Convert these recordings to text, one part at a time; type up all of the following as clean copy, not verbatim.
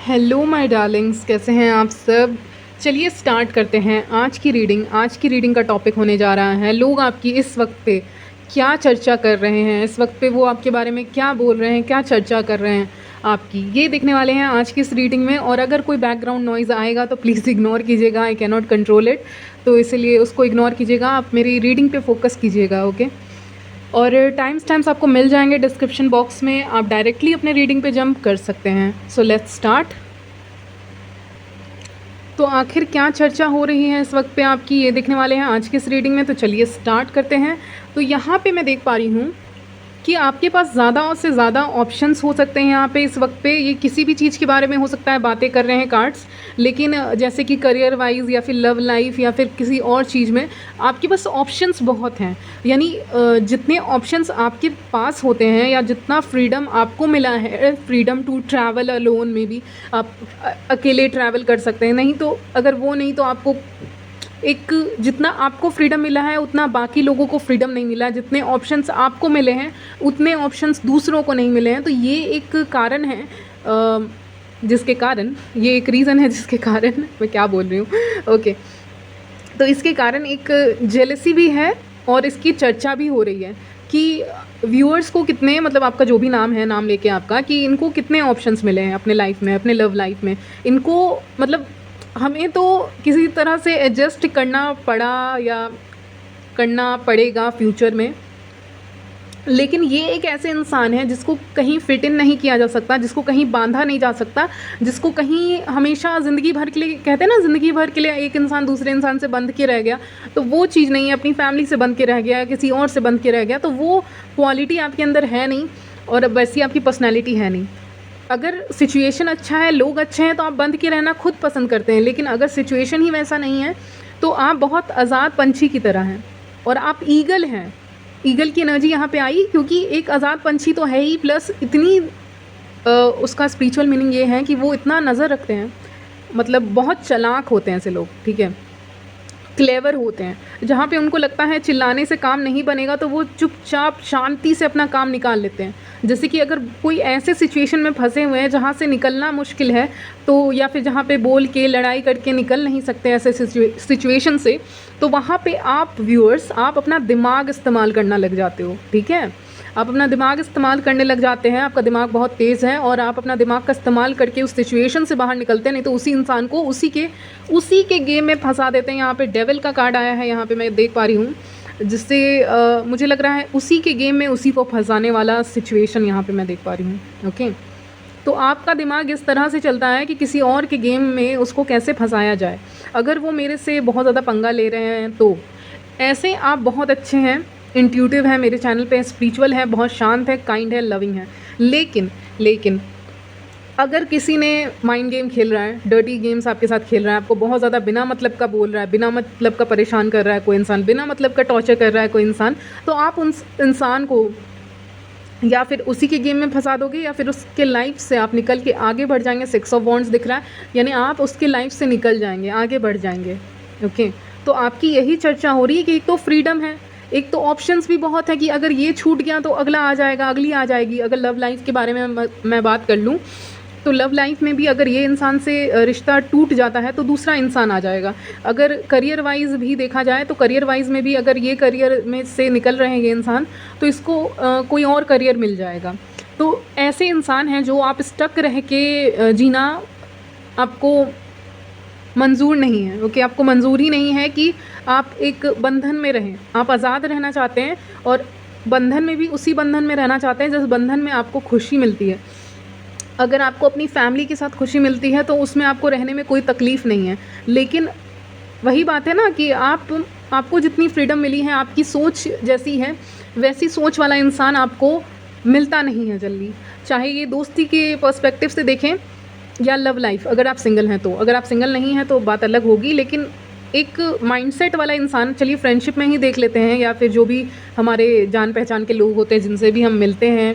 Hello my Darling's, कैसे हैं आप सब। चलिए स्टार्ट करते हैं आज की रीडिंग। आज की रीडिंग का टॉपिक होने जा रहा है लोग आपकी इस वक्त पे क्या चर्चा कर रहे हैं, इस वक्त पे वो आपके बारे में क्या बोल रहे हैं, क्या चर्चा कर रहे हैं आपकी, ये देखने वाले हैं आज की इस रीडिंग में। और अगर कोई बैकग्राउंड नॉइज़ आएगा तो प्लीज़ इग्नोर कीजिएगा, I can not control it, तो इसलिए उसको इग्नोर कीजिएगा, आप मेरी रीडिंग पे फोकस कीजिएगा, ओके। और टाइम्स आपको मिल जाएंगे डिस्क्रिप्शन बॉक्स में, आप डायरेक्टली अपने रीडिंग पे जंप कर सकते हैं। So let's start. तो आखिर क्या चर्चा हो रही है इस वक्त पे आपकी, ये देखने वाले हैं आज की इस रीडिंग में। तो चलिए स्टार्ट करते हैं। तो यहाँ पे मैं देख पा रही हूँ कि आपके पास ज़्यादा से ज़्यादा ऑप्शंस हो सकते हैं यहाँ पे इस वक्त पे। ये किसी भी चीज़ के बारे में हो सकता है, बातें कर रहे हैं कार्ड्स, लेकिन जैसे कि करियर वाइज या फिर लव लाइफ या फिर किसी और चीज़ में आपके पास ऑप्शंस बहुत हैं। यानी जितने ऑप्शंस आपके पास होते हैं या जितना फ्रीडम आपको मिला है, फ्रीडम टू ट्रैवल अलोन में भी, आप अकेले ट्रैवल कर सकते हैं। नहीं तो अगर वो नहीं तो आपको एक जितना आपको फ्रीडम मिला है उतना बाकी लोगों को फ्रीडम नहीं मिला है। जितने ऑप्शंस आपको मिले हैं उतने ऑप्शंस दूसरों को नहीं मिले हैं। तो ये एक कारण है, जिसके कारण, ये एक रीज़न है जिसके कारण मैं क्या बोल रही हूँ, ओके। तो इसके कारण एक जेलसी भी है और इसकी चर्चा भी हो रही है कि व्यूअर्स को कितने, मतलब आपका जो भी नाम है, नाम लेके आपका, कि इनको कितने ऑप्शंस मिले हैं अपने लाइफ में, अपने लव लाइफ में। इनको मतलब हमें तो किसी तरह से एडजस्ट करना पड़ा या करना पड़ेगा फ्यूचर में, लेकिन ये एक ऐसे इंसान है जिसको कहीं फिट इन नहीं किया जा सकता, जिसको कहीं बांधा नहीं जा सकता, जिसको कहीं हमेशा ज़िंदगी भर के लिए, कहते हैं ना, ज़िंदगी भर के लिए एक इंसान दूसरे इंसान से बंध के रह गया, तो वो चीज़ नहीं है। अपनी फैमिली से बंध के रह गया, किसी और से बंध के रह गया, तो वो क्वालिटी आपके अंदर है नहीं और वैसी आपकी पर्सनैलिटी है नहीं। अगर सिचुएशन अच्छा है, लोग अच्छे हैं, तो आप बंध के रहना खुद पसंद करते हैं, लेकिन अगर सिचुएशन ही वैसा नहीं है तो आप बहुत आज़ाद पंछी की तरह हैं और आप ईगल हैं। ईगल की एनर्जी यहाँ पे आई क्योंकि एक आज़ाद पंछी तो है ही, प्लस इतनी उसका स्पिरिचुअल मीनिंग ये है कि वो इतना नज़र रखते हैं, मतलब बहुत चालाक होते हैं ऐसे लोग, ठीक है, क्लेवर होते हैं। जहाँ पे उनको लगता है चिल्लाने से काम नहीं बनेगा तो वो चुपचाप शांति से अपना काम निकाल लेते हैं। जैसे कि अगर कोई ऐसे सिचुएशन में फंसे हुए हैं जहाँ से निकलना मुश्किल है, तो या फिर जहाँ पे बोल के लड़ाई करके निकल नहीं सकते ऐसे सिचुएशन से, तो वहाँ पे आप व्यूअर्स, आप अपना दिमाग इस्तेमाल करना लग जाते हो, ठीक है। आप अपना दिमाग इस्तेमाल करने लग जाते हैं, आपका दिमाग बहुत तेज़ है और आप अपना दिमाग का इस्तेमाल करके उस सिचुएशन से बाहर निकलते हैं। नहीं तो उसी इंसान को उसी के गेम में फंसा देते हैं। यहाँ पे डेविल का कार्ड आया है, यहाँ पे मैं देख पा रही हूँ, जिससे मुझे लग रहा है उसी के गेम में उसी को फंसाने वाला सिचुएशन यहाँ पे मैं देख पा रही हूँ, ओके। तो आपका दिमाग इस तरह से चलता है कि किसी और के गेम में उसको कैसे फंसाया जाए। अगर वो मेरे से बहुत ज़्यादा पंगा ले रहे हैं तो ऐसे आप बहुत अच्छे हैं, इंट्यूटिव है, मेरे चैनल पे स्पिरिचुअल है, बहुत शांत है, काइंड है, लविंग है, लेकिन अगर किसी ने माइंड गेम खेल रहा है, डर्टी गेम्स आपके साथ खेल रहा है, आपको बहुत ज़्यादा बिना मतलब का बोल रहा है, बिना मतलब का परेशान कर रहा है कोई इंसान, बिना मतलब का टॉर्चर कर रहा है कोई इंसान, तो आप उस इंसान को या फिर उसी के गेम में फंसा दोगे या फिर उसके लाइफ से आप निकल के आगे बढ़ जाएंगे। 6 ऑफ वॉन्ड्स दिख रहा है, यानी आप उसके लाइफ से निकल जाएंगे, आगे बढ़ जाएंगे, ओके। तो आपकी यही चर्चा हो रही है कि एक तो फ्रीडम है, एक तो ऑप्शंस भी बहुत है कि अगर ये छूट गया तो अगला आ जाएगा, अगली आ जाएगी। अगर लव लाइफ के बारे में मैं बात कर लूँ तो लव लाइफ में भी अगर ये इंसान से रिश्ता टूट जाता है तो दूसरा इंसान आ जाएगा। अगर करियर वाइज भी देखा जाए तो करियर वाइज में भी अगर ये करियर में से निकल रहे हैं ये इंसान, तो इसको कोई और करियर मिल जाएगा। तो ऐसे इंसान हैं जो आप स्टक रह के जीना आपको मंजूर नहीं है, ओके। आपको मंजूर ही नहीं है कि आप एक बंधन में रहें, आप आज़ाद रहना चाहते हैं और बंधन में भी उसी बंधन में रहना चाहते हैं जिस बंधन में आपको खुशी मिलती है। अगर आपको अपनी फैमिली के साथ खुशी मिलती है तो उसमें आपको रहने में कोई तकलीफ़ नहीं है, लेकिन वही बात है ना कि आपको जितनी फ्रीडम मिली है, आपकी सोच जैसी है वैसी सोच वाला इंसान आपको मिलता नहीं है जल्दी। चाहे ये दोस्ती के पर्सपेक्टिव से देखें या लव लाइफ, अगर आप सिंगल हैं तो, अगर आप सिंगल नहीं हैं तो बात अलग होगी, लेकिन एक माइंडसेट वाला इंसान, चलिए फ्रेंडशिप में ही देख लेते हैं या फिर जो भी हमारे जान पहचान के लोग होते हैं जिनसे भी हम मिलते हैं,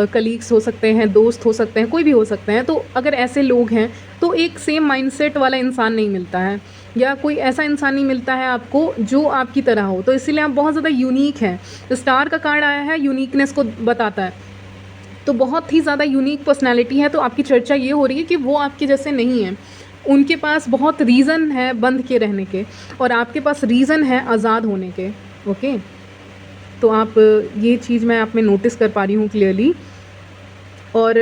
कलीग्स हो सकते हैं, दोस्त हो सकते हैं, कोई भी हो सकते हैं, तो अगर ऐसे लोग हैं तो एक सेम माइंडसेट वाला इंसान नहीं मिलता है या कोई ऐसा इंसान नहीं मिलता है आपको जो आपकी तरह हो। तो इसीलिए आप बहुत ज़्यादा यूनिक हैं। स्टार का कार्ड आया है, यूनिकनेस को बताता है तो बहुत ही ज़्यादा यूनिक पर्सनैलिटी है, तो आपकी चर्चा ये हो रही है कि वो आपके जैसे नहीं हैं। उनके पास बहुत रीज़न है बंद के रहने के, और आपके पास रीज़न है आज़ाद होने के। ओके, तो आप ये चीज़ मैं आप में नोटिस कर पा रही हूँ क्लियरली। और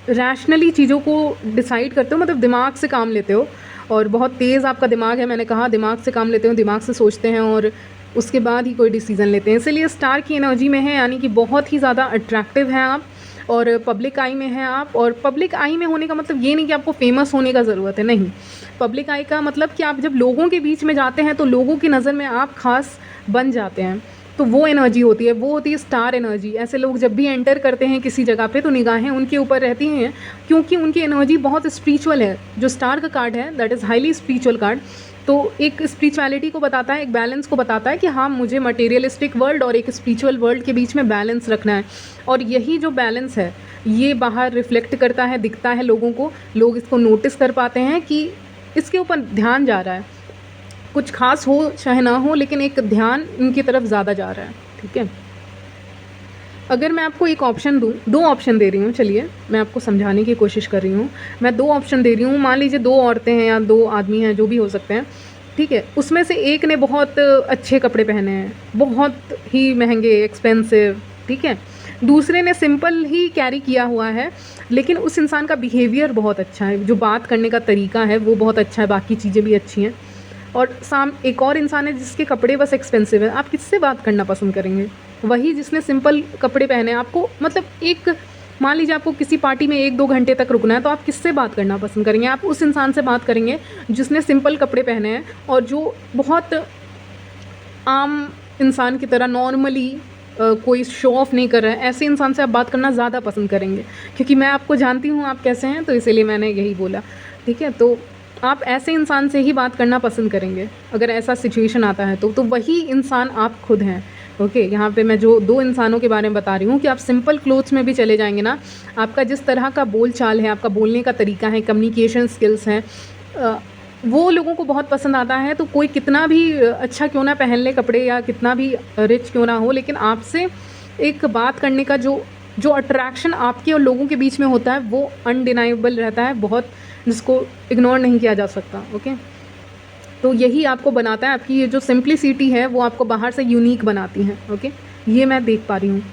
रैशनली चीज़ों को डिसाइड करते हो, मतलब दिमाग से काम लेते हो, और बहुत तेज़ आपका दिमाग है। मैंने कहा दिमाग से काम लेते हो, दिमाग से सोचते हैं और उसके बाद ही कोई डिसीज़न लेते हैं। इसलिए स्टार की एनर्जी में है, यानी कि बहुत ही ज़्यादा अट्रैक्टिव हैं आप, और पब्लिक आई में हैं आप। और पब्लिक आई में होने का मतलब ये नहीं कि आपको फेमस होने का ज़रूरत है, नहीं। पब्लिक आई का मतलब कि आप जब लोगों के बीच में जाते हैं तो लोगों की नज़र में आप खास बन जाते हैं, तो वो एनर्जी होती है, वो होती है स्टार एनर्जी। ऐसे लोग जब भी एंटर करते हैं किसी जगह पे तो निगाहें उनके ऊपर रहती हैं, क्योंकि उनकी एनर्जी बहुत स्पिरिचुअल है। जो स्टार का कार्ड है that is highly spiritual card, तो एक स्पिरिचुअलिटी को बताता है, एक बैलेंस को बताता है कि हाँ, मुझे मटेरियलिस्टिक वर्ल्ड और एक स्पिरिचुअल वर्ल्ड के बीच में बैलेंस रखना है। और यही जो बैलेंस है ये बाहर रिफ्लेक्ट करता है, दिखता है लोगों को, लोग इसको नोटिस कर पाते हैं कि इसके ऊपर ध्यान जा रहा है। कुछ खास हो चाहे ना हो, लेकिन एक ध्यान इनकी तरफ ज़्यादा जा रहा है। ठीक है, अगर मैं आपको एक ऑप्शन दूँ, दो ऑप्शन दे रही हूँ, चलिए मैं आपको समझाने की कोशिश कर रही हूँ। मैं दो ऑप्शन दे रही हूँ, मान लीजिए दो औरतें हैं या दो आदमी हैं, जो भी हो सकते हैं। ठीक है, उसमें से एक ने बहुत अच्छे कपड़े पहने हैं, बहुत ही महंगे, एक्सपेंसिव। ठीक है, दूसरे ने सिंपल ही कैरी किया हुआ है, लेकिन उस इंसान का बिहेवियर बहुत अच्छा है, जो बात करने का तरीका है वो बहुत अच्छा है, बाकी चीज़ें भी अच्छी हैं। और एक और इंसान है जिसके कपड़े बस एक्सपेंसिव है। आप किससे बात करना पसंद करेंगे? वही जिसने सिंपल कपड़े पहने हैं। आपको मतलब एक, मान लीजिए आपको किसी पार्टी में 1-2 घंटे तक रुकना है, तो आप किससे बात करना पसंद करेंगे? आप उस इंसान से बात करेंगे जिसने सिंपल कपड़े पहने हैं और जो बहुत आम इंसान की तरह नॉर्मली कोई शो ऑफ नहीं कर रहा है। ऐसे इंसान से आप बात करना ज़्यादा पसंद करेंगे, क्योंकि मैं आपको जानती हूँ आप कैसे हैं, तो इसीलिए मैंने यही बोला। ठीक है, तो आप ऐसे इंसान से ही बात करना पसंद करेंगे अगर ऐसा सिचुएशन आता है तो वही इंसान आप खुद हैं। ओके, यहाँ पे मैं जो दो इंसानों के बारे में बता रही हूँ कि आप सिंपल क्लोथ्स में भी चले जाएंगे ना, आपका जिस तरह का बोल चाल है, आपका बोलने का तरीका है, कम्युनिकेशन स्किल्स हैं, वो लोगों को बहुत पसंद आता है। तो कोई कितना भी अच्छा क्यों ना पहन ले कपड़े या कितना भी रिच क्यों ना हो, लेकिन आपसे एक बात करने का जो अट्रैक्शन आपके और लोगों के बीच में होता है वो अनडिनाइबल रहता है, बहुत, जिसको इग्नोर नहीं किया जा सकता। ओके, तो यही आपको बनाता है, आपकी ये जो सिंप्लिसिटी है वो आपको बाहर से यूनिक बनाती है। ओके, ये मैं देख पा रही हूँ।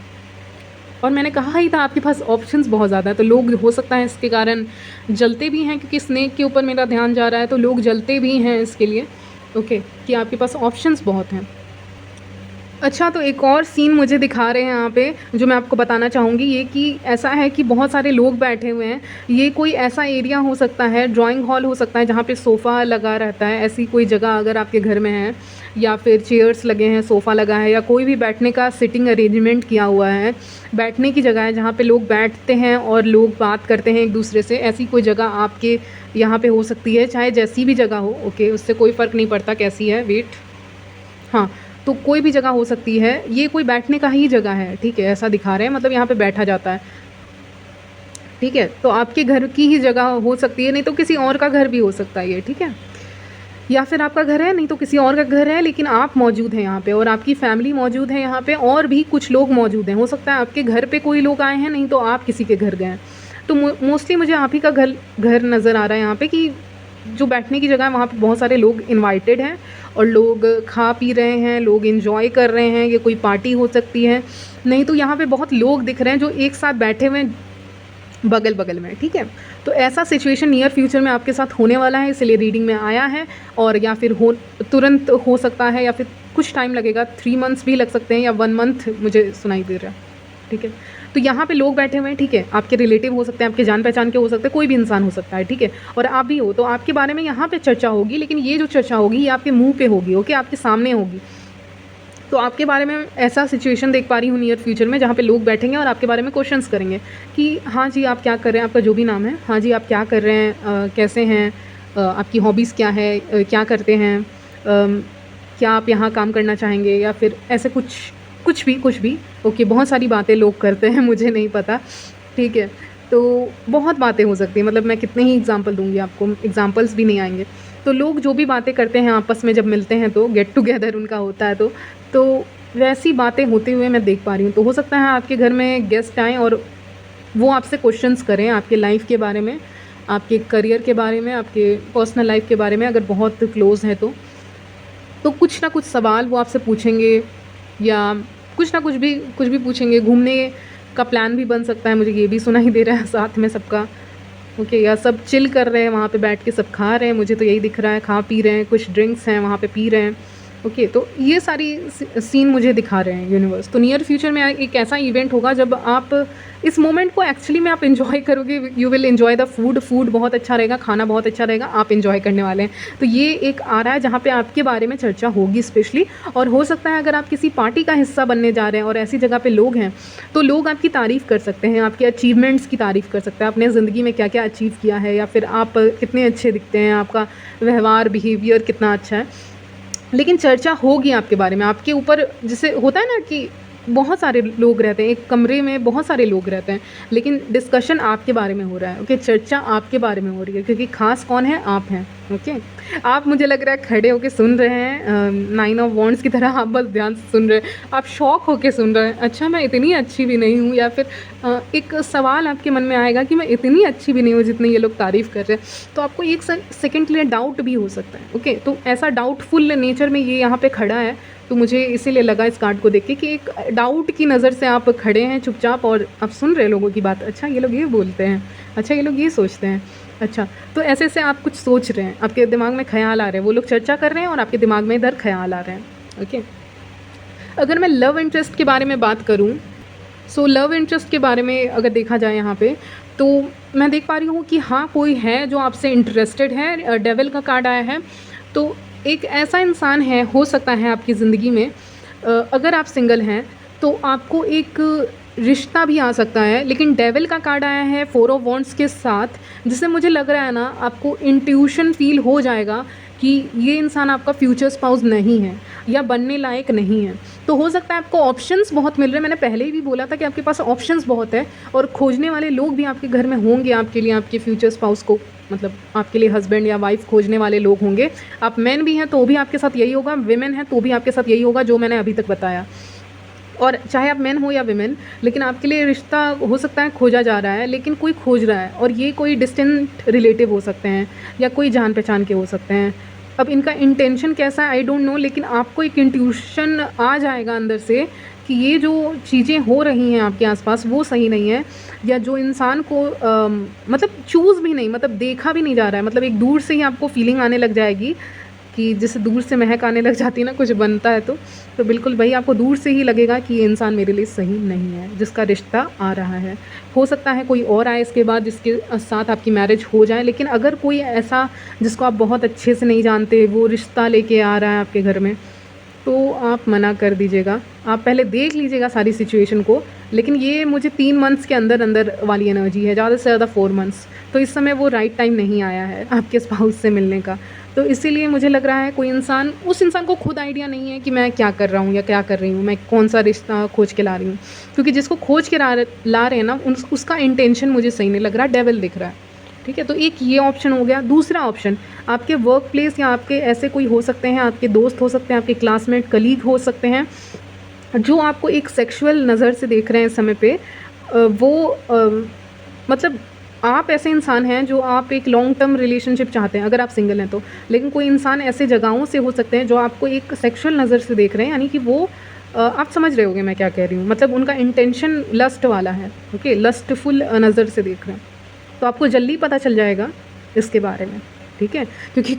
और मैंने कहा ही था आपके पास ऑप्शंस बहुत ज़्यादा है, तो लोग हो सकता है इसके कारण जलते भी हैं, क्योंकि स्नेक के ऊपर मेरा ध्यान जा रहा है, तो लोग जलते भी हैं इसके लिए। ओके, कि आपके पास ऑप्शंस बहुत हैं। अच्छा, तो एक और सीन मुझे दिखा रहे हैं यहाँ पे, जो मैं आपको बताना चाहूँगी, ये कि ऐसा है कि बहुत सारे लोग बैठे हुए हैं। ये कोई ऐसा एरिया हो सकता है, ड्राइंग हॉल हो सकता है, जहाँ पे सोफ़ा लगा रहता है। ऐसी कोई जगह अगर आपके घर में है, या फिर चेयर्स लगे हैं, सोफ़ा लगा है, या कोई भी बैठने का सिटिंग अरेंजमेंट किया हुआ है, बैठने की जगह है जहाँ पे लोग बैठते हैं और लोग बात करते हैं एक दूसरे से, ऐसी कोई जगह आपके यहाँ पे हो सकती है। चाहे जैसी भी जगह हो, ओके, उससे कोई फ़र्क नहीं पड़ता कैसी है। वेट, हाँ, तो कोई भी जगह हो सकती है, ये कोई बैठने का ही जगह है। ठीक है, ऐसा दिखा रहे हैं, मतलब यहाँ पे बैठा जाता है। ठीक है, तो आपके घर की ही जगह हो सकती है, नहीं तो किसी और का घर भी हो सकता है ये। ठीक है, या फिर आपका घर है, नहीं तो किसी और का घर है, लेकिन आप मौजूद हैं यहाँ पे और आपकी फैमिली मौजूद है यहाँ पे, और भी कुछ लोग मौजूद हैं। हो सकता है आपके घर पे कोई लोग आए हैं, नहीं तो आप किसी के घर गए हैं। तो मोस्टली मुझे आप ही का घर नज़र आ रहा है यहाँ पे, कि जो बैठने की जगह है वहाँ पे बहुत सारे लोग इनवाइटेड हैं और लोग खा पी रहे हैं, लोग एंजॉय कर रहे हैं। ये कोई पार्टी हो सकती है, नहीं तो यहाँ पे बहुत लोग दिख रहे हैं जो एक साथ बैठे हुए हैं बगल बगल में। ठीक है, तो ऐसा सिचुएशन नियर फ्यूचर में आपके साथ होने वाला है, इसलिए रीडिंग में आया है। और या फिर तुरंत हो सकता है, या फिर कुछ टाइम लगेगा, 3 मंथ्स भी लग सकते हैं, या 1 मंथ मुझे सुनाई दे रहा है। ठीक है, तो यहाँ पे लोग बैठे हुए हैं। ठीक है, आपके रिलेटिव हो सकते हैं, आपके जान पहचान के हो सकते हैं, कोई भी इंसान हो सकता है। ठीक है, और आप भी हो, तो आपके बारे में यहाँ पे चर्चा होगी, लेकिन ये जो चर्चा होगी ये आपके मुंह पे होगी। ओके, आपके सामने होगी। तो आपके बारे में ऐसा सिचुएशन देख पा रही हूँ नियर फ्यूचर में, जहाँ पे लोग बैठेंगे और आपके बारे में क्वेश्चंस करेंगे कि हाँ जी आप क्या कर रहे हैं, आपका जो भी नाम है, हाँ जी आप क्या कर रहे हैं, कैसे हैं, आपकी हॉबीज़ क्या है, क्या करते हैं, क्या आप यहाँ काम करना चाहेंगे, या फिर ऐसे कुछ भी। ओके, बहुत सारी बातें लोग करते हैं, मुझे नहीं पता। ठीक है, तो बहुत बातें हो सकती हैं, मतलब मैं कितने ही एग्जांपल दूंगी आपको, एग्जांपल्स भी नहीं आएंगे। तो लोग जो भी बातें करते हैं आपस में जब मिलते हैं, तो गेट टुगेदर उनका होता है, तो वैसी बातें होते हुए मैं देख पा रही हूँ। तो हो सकता है आपके घर में गेस्ट आएँ और वो आपसे क्वेश्चंस करें आपके लाइफ के बारे में, आपके करियर के बारे में, आपके पर्सनल लाइफ के बारे में, अगर बहुत क्लोज़ हैं तो कुछ ना कुछ सवाल वो आपसे पूछेंगे, या कुछ ना कुछ भी पूछेंगे। घूमने का प्लान भी बन सकता है, मुझे ये भी सुनाई दे रहा है साथ में सबका, ओके। या सब चिल कर रहे हैं वहाँ पे बैठ के, सब खा रहे हैं, मुझे तो यही दिख रहा है, खा पी रहे हैं, कुछ ड्रिंक्स हैं वहाँ पे पी रहे हैं, ओके। तो ये सारी सीन मुझे दिखा रहे हैं यूनिवर्स। तो नियर फ्यूचर में एक ऐसा इवेंट होगा जब आप इस मोमेंट को एक्चुअली में आप इन्जॉय करोगे। You will enjoy the food बहुत अच्छा रहेगा, खाना बहुत अच्छा रहेगा, आप इन्जॉय करने वाले हैं। तो ये एक आ रहा है जहाँ पे आपके बारे में चर्चा होगी स्पेशली। और हो सकता है अगर आप किसी पार्टी का हिस्सा बनने जा रहे हैं और ऐसी जगह पे लोग हैं, तो लोग आपकी तारीफ़ कर सकते हैं, आपके अचीवमेंट्स की तारीफ़ कर सकते हैं, आपने ज़िंदगी में क्या क्या अचीव किया है, या फिर आप कितने अच्छे दिखते हैं, आपका व्यवहार बिहेवियर कितना अच्छा है। लेकिन चर्चा होगी आपके बारे में, आपके ऊपर। जैसे होता है ना कि बहुत सारे लोग रहते हैं, एक कमरे में बहुत सारे लोग रहते हैं, लेकिन डिस्कशन आपके बारे में हो रहा है, ओके। चर्चा आपके बारे में हो रही है, क्योंकि खास कौन है? आप हैं, ओके। आप, मुझे लग रहा है, खड़े होके सुन रहे हैं, 9 ऑफ वॉन्ड्स की तरह आप बस ध्यान से सुन रहे हैं, आप शॉक होके सुन रहे हैं। अच्छा, मैं इतनी अच्छी भी नहीं हूँ, या फिर एक सवाल आपके मन में आएगा कि मैं इतनी अच्छी भी नहीं हूँ जितनी ये लोग तारीफ़ कर रहे हैं। तो आपको एक सेकंड के लिए डाउट भी हो सकता है, ओके। तो ऐसा डाउटफुल नेचर में ये यहाँ पे खड़ा है, तो मुझे इसीलिए लगा इस कार्ड को देख के कि एक डाउट की नज़र से आप खड़े हैं चुपचाप, और आप सुन रहे हैं लोगों की बात। अच्छा, ये लोग ये बोलते हैं, अच्छा ये लोग ये सोचते हैं, अच्छा। तो ऐसे से आप कुछ सोच रहे हैं, आपके दिमाग में ख्याल आ रहे हैं, वो लोग चर्चा कर रहे हैं और आपके दिमाग में इधर ख्याल आ रहे हैं, ओके। अगर मैं लव इंटरेस्ट के बारे में बात करूँ, सो लव इंटरेस्ट के बारे में अगर देखा जाए यहाँ पे, तो मैं देख पा रही हूँ कि हाँ, कोई है जो आपसे इंटरेस्टेड है। डेविल का कार्ड आया है, तो एक ऐसा इंसान है, हो सकता है आपकी ज़िंदगी में, अगर आप सिंगल हैं तो आपको एक रिश्ता भी आ सकता है। लेकिन डेविल का कार्ड आया है 4 ऑफ वॉन्ड्स के साथ, जिससे मुझे लग रहा है ना, आपको इंट्यूशन फील हो जाएगा कि ये इंसान आपका फ्यूचर स्पाउस नहीं है या बनने लायक नहीं है। तो हो सकता है आपको ऑप्शंस बहुत मिल रहे हैं। मैंने पहले ही भी बोला था कि आपके पास ऑप्शंस बहुत है, और खोजने वाले लोग भी आपके घर में होंगे आपके लिए, आपके फ्यूचर स्पाउस को, मतलब आपके लिए हस्बैंड या वाइफ खोजने वाले लोग होंगे। आप मैन भी हैं तो भी आपके साथ यही होगा, विमेन हैं तो भी आपके साथ यही होगा जो मैंने अभी तक बताया। और चाहे आप मैन हो या विमेन, लेकिन आपके लिए रिश्ता हो सकता है खोजा जा रहा है, लेकिन कोई खोज रहा है, और ये कोई डिस्टेंट रिलेटिव हो सकते हैं या कोई जान पहचान के हो सकते हैं। अब इनका इंटेंशन कैसा है आई डोंट नो, लेकिन आपको एक इंट्यूशन आ जाएगा अंदर से कि ये जो चीज़ें हो रही हैं आपके आसपास वो सही नहीं है, या जो इंसान को मतलब चूज़ भी नहीं, मतलब देखा भी नहीं जा रहा है, मतलब एक दूर से ही आपको फीलिंग आने लग जाएगी कि जैसे दूर से महक आने लग जाती है ना, कुछ बनता है तो बिल्कुल भाई आपको दूर से ही लगेगा कि ये इंसान मेरे लिए सही नहीं है, जिसका रिश्ता आ रहा है। हो सकता है कोई और आए इसके बाद जिसके साथ आपकी मैरिज हो जाए, लेकिन अगर कोई ऐसा जिसको आप बहुत अच्छे से नहीं जानते वो रिश्ता लेके आ रहा है आपके घर में, तो आप मना कर दीजिएगा। आप पहले देख लीजिएगा सारी सिचुएशन को, लेकिन ये मुझे 3 मंथ्स के अंदर अंदर वाली एनर्जी है, ज़्यादा से ज़्यादा 4 मंथ्स। तो इस समय वो राइट टाइम नहीं आया है आपके स्पाउस से मिलने का। तो इसीलिए मुझे लग रहा है कोई इंसान, उस इंसान को खुद आइडिया नहीं है कि मैं क्या कर रहा हूँ या क्या कर रही हूँ, मैं कौन सा रिश्ता खोज के ला रही हूँ। क्योंकि जिसको खोज के ला रहे हैं ना, उसका इंटेंशन मुझे सही नहीं लग रहा, डेविल दिख रहा है, ठीक है। तो एक ये ऑप्शन हो गया। दूसरा ऑप्शन, आपके वर्क प्लेस या आपके ऐसे कोई हो सकते हैं, आपके दोस्त हो सकते हैं, आपके क्लासमेट कलीग हो सकते हैं, जो आपको एक सेक्सुअल नज़र से देख रहे हैं इस समय पे। मतलब आप ऐसे इंसान हैं जो आप एक लॉन्ग टर्म रिलेशनशिप चाहते हैं अगर आप सिंगल हैं तो, लेकिन कोई इंसान ऐसे जगहों से हो सकते हैं जो आपको एक सेक्सुअल नज़र से देख रहे हैं, यानी कि वो आप समझ रहे होंगे मैं क्या कह रही हूँ, मतलब उनका इंटेंशन लस्ट वाला है, ओके, लस्टफुल नज़र से देख रहे हैं। तो आपको जल्दी पता चल जाएगा इसके बारे में, ठीक है, क्योंकि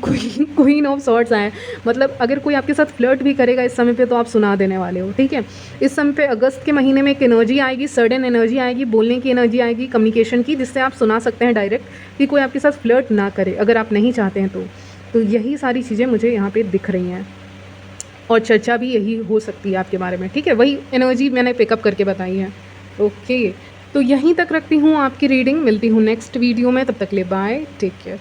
क्वीन ऑफ सॉर्ड्स आए, मतलब अगर कोई आपके साथ फ्लर्ट भी करेगा इस समय पे तो आप सुना देने वाले हो, ठीक है। इस समय पे अगस्त के महीने में एक एनर्जी आएगी, सडन एनर्जी आएगी, बोलने की एनर्जी आएगी, कम्युनिकेशन की, जिससे आप सुना सकते हैं डायरेक्ट कि कोई आपके साथ फ्लर्ट ना करे अगर आप नहीं चाहते हैं तो यही सारी चीज़ें मुझे यहाँ पर दिख रही हैं, और चर्चा भी यही हो सकती है आपके बारे में, ठीक है। वही एनर्जी मैंने पिकअप करके बताई है, ओके। तो यहीं तक रखती हूँ आपकी रीडिंग, मिलती हूँ नेक्स्ट वीडियो में, तब तक ले बाय, टेक केयर।